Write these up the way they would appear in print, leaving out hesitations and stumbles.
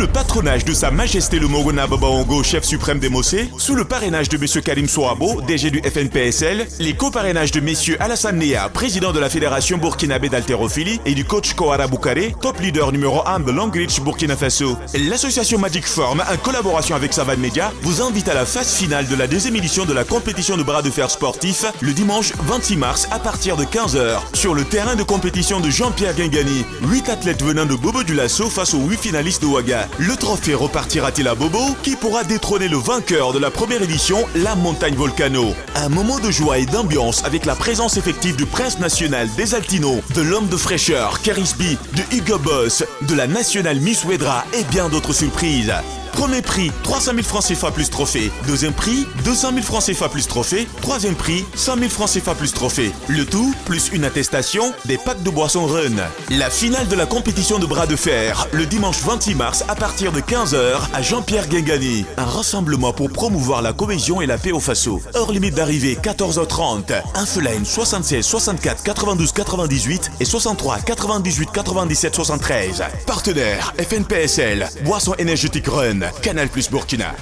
le patronage de Sa Majesté le Morona Babaongo, chef suprême des Mossé, sous le parrainage de M. Karim Souabo, DG du FNPSL, les coparrainages de M. Alassane Nea, président de la Fédération burkinabé d'haltérophilie, et du coach Kouara Boukaré, top leader numéro 1 de Longreach Burkina Faso. L'association Magic Form, en collaboration avec Savane Media, vous invite à la phase finale de la deuxième édition de la compétition de bras de fer sportif le dimanche 26 mars à partir de 15h sur le terrain de compétition de Jean-Pierre Gengani. 8 athlètes venant de Bobo du Lasso face aux 8 finalistes de Ouaga. Le trophée repartira-t-il à Bobo qui pourra détrôner le vainqueur de la première édition, la Montagne Volcano. Un moment de joie et d'ambiance avec la présence effective du prince national des Altinos, de l'homme de fraîcheur, Kerisby, de Hugo Boss, de la nationale Miss Wedra et bien d'autres surprises. Premier prix, 300 000 francs CFA plus trophée. Deuxième prix, 200 000 francs CFA plus trophée. Troisième prix, 100 000 francs CFA plus trophée. Le tout, plus une attestation, des packs de boissons Run. La finale de la compétition de bras de fer, le dimanche 26 mars à partir de 15h à Jean-Pierre Gengani. Un rassemblement pour promouvoir la cohésion et la paix au Faso. Heure limite d'arrivée, 14h30. Infoline 76 64 92 98 et 63 98 97 73. Partenaire, FNPSL, Boisson énergétique Run. Canal Plus Burkina.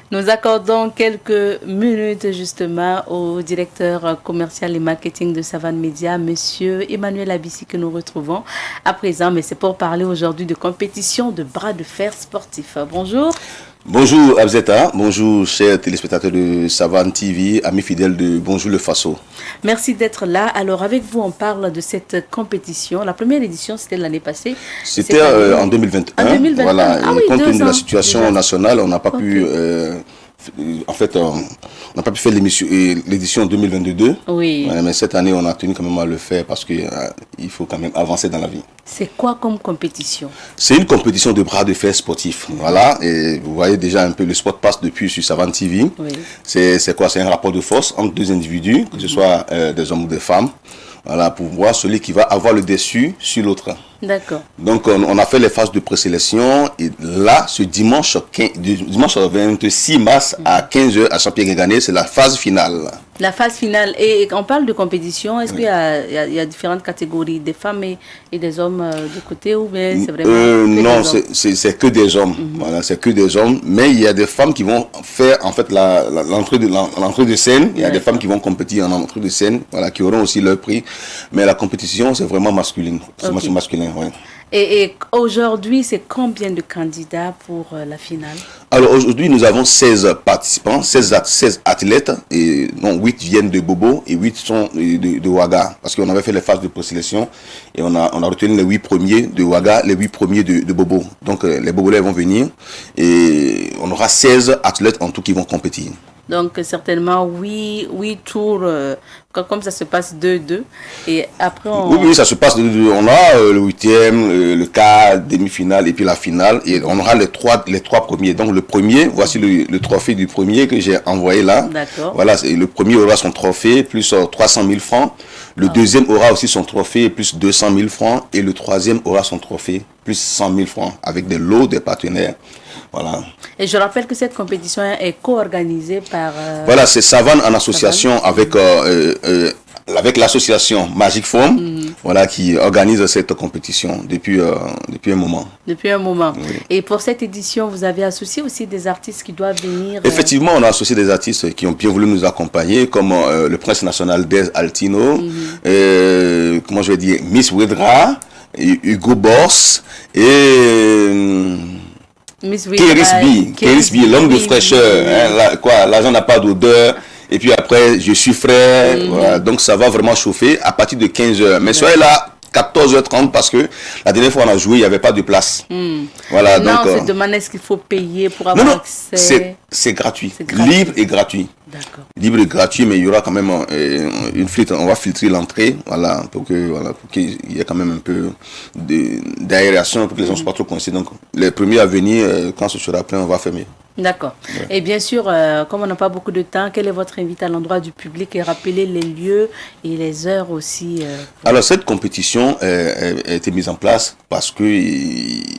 Nous accordons quelques minutes justement au directeur commercial et marketing de Savane Media, monsieur Emmanuel Abissi, que nous retrouvons à présent. Mais c'est pour parler aujourd'hui de compétition de bras de fer sportif. Bonjour. Bonjour Abzeta, bonjour chers téléspectateurs de Savane TV, amis fidèles de Bonjour le Faso. Merci d'être là. Alors avec vous, on parle de cette compétition. La première édition, c'était l'année passée. C'était en 2021. En 2021. Voilà, ah, oui, compte tenu de la situation déjà nationale, on n'a pas pu... en fait, on n'a pas pu faire l'édition 2022. Oui. Mais cette année, on a tenu quand même à le faire parce qu'il faut quand même avancer dans la vie. C'est quoi comme compétition? C'est une compétition de bras de fer sportif. Voilà. Et vous voyez déjà un peu, le sport passe depuis sur Savane TV. Oui. C'est quoi? C'est un rapport de force entre deux individus, que ce soit des hommes ou des femmes. Voilà, pour voir celui qui va avoir le dessus sur l'autre. D'accord. Donc, on a fait les phases de présélection. Et là, ce dimanche 26 mars à 15h à Jean-Pierre-Gengani, c'est la phase finale. La phase finale. Et on parle de compétition. Est-ce qu'il y a différentes catégories, des femmes et des hommes de côté, ou bien c'est vraiment non, c'est que des hommes. Voilà, c'est que des hommes. Mais il y a des femmes qui vont faire en fait l'entrée de scène. Il y a des femmes qui vont compétir en entrée de scène, voilà, qui auront aussi leur prix. Mais la compétition, c'est vraiment masculine. C'est masculin, ouais. Et aujourd'hui, c'est combien de candidats pour la finale? Alors aujourd'hui, nous avons 16 participants, 16 athlètes, et donc 8 viennent de Bobo et 8 sont de Ouaga. Parce qu'on avait fait les phases de présélection et on a retenu les 8 premiers de Ouaga, les 8 premiers de Bobo. Donc les Bobolais vont venir et on aura 16 athlètes en tout qui vont compétir. Donc certainement 8 tours, comme ça se passe 2-2. Et après Oui, ça se passe 2-2. On a le 8e, le quart, demi-finale et puis la finale. Et on aura les trois premiers. Donc le premier, voici le trophée du premier que j'ai envoyé là. D'accord. Voilà, le premier aura son trophée plus 300 000 francs. Le deuxième aura aussi son trophée plus 200 000 francs. Et le troisième aura son trophée plus 100 000 francs avec des lots des partenaires. Voilà. Et je rappelle que cette compétition est co-organisée par... Voilà, c'est Savane en association avec l'association Magic Form, voilà, qui organise cette compétition depuis un moment. Depuis un moment. Oui. Et pour cette édition, vous avez associé aussi des artistes qui doivent venir... Effectivement, on a associé des artistes qui ont bien voulu nous accompagner, comme le prince national des Altinos, comment je vais dire, Miss Wedra, Hugo Boss et... Kerisby, l'homme de fraîcheur, l'argent n'a pas d'odeur, et puis après je suis frère, voilà, donc ça va vraiment chauffer à partir de 15h. Mais soyez là 14h30 parce que la dernière fois on a joué, il n'y avait pas de place. Voilà, non, donc, c'est demandé est-ce qu'il faut payer pour avoir accès? C'est gratuit, libre et gratuit. D'accord. Libre et gratuit, mais il y aura quand même une filtre, on va filtrer l'entrée, voilà, pour qu'il y ait quand même un peu d'aération, pour que les gens ne soient pas trop coincés. Donc les premiers à venir, quand ce sera plein, on va fermer. D'accord. Ouais. Et bien sûr, comme on n'a pas beaucoup de temps, quel est votre invité à l'endroit du public et rappeler les lieux et les heures aussi Alors cette compétition a été mise en place parce que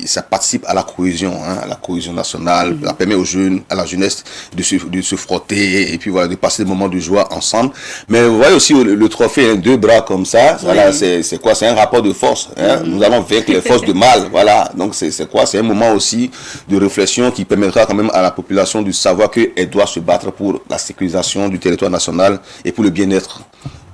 ça participe à la cohésion, à la cohésion nationale, ça permet aux jeunes, à la jeunesse de se frotter et puis voilà, de passer des moments de joie ensemble. Mais vous voyez aussi le trophée, 2 bras comme ça, voilà, c'est quoi? C'est un rapport de force. Nous allons vaincre les forces de mal, voilà. Donc c'est quoi? C'est un moment aussi de réflexion qui permettra quand même à la population de savoir qu'elle doit se battre pour la sécurisation du territoire national et pour le bien-être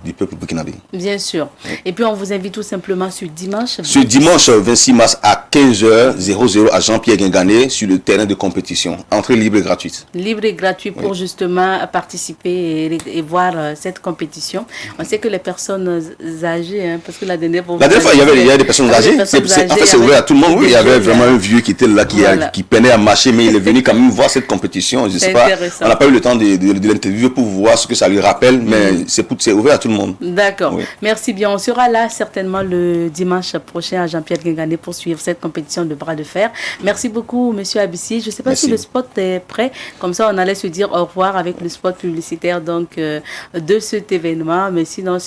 du peuple burkinabé. Bien sûr. Et puis on vous invite tout simplement ce dimanche. Ce dimanche 26 mars à 15h00 à Jean-Pierre Guingané sur le terrain de compétition. Entrée libre et gratuite. Libre et gratuit pour justement participer et voir cette compétition. On sait que les personnes âgées, parce que la dernière fois, il y avait des personnes âgées. En fait, c'est ouvert à tout le monde. Oui, il y avait vraiment un vieux qui était là, qui peinait à marcher, mais il est venu quand même voir cette compétition. Je sais pas, on n'a pas eu le temps de l'interviewer pour voir ce que ça lui rappelle, mais c'est ouvert à tout le monde. D'accord. Oui. Merci bien. On sera là certainement le dimanche prochain à Jean-Pierre Guingané pour suivre cette compétition de bras de fer. Merci beaucoup, Monsieur Abissi. Je ne sais pas si le spot est prêt. Comme ça, on allait se dire au revoir avec le spot publicitaire donc, de cet événement. Mais sinon,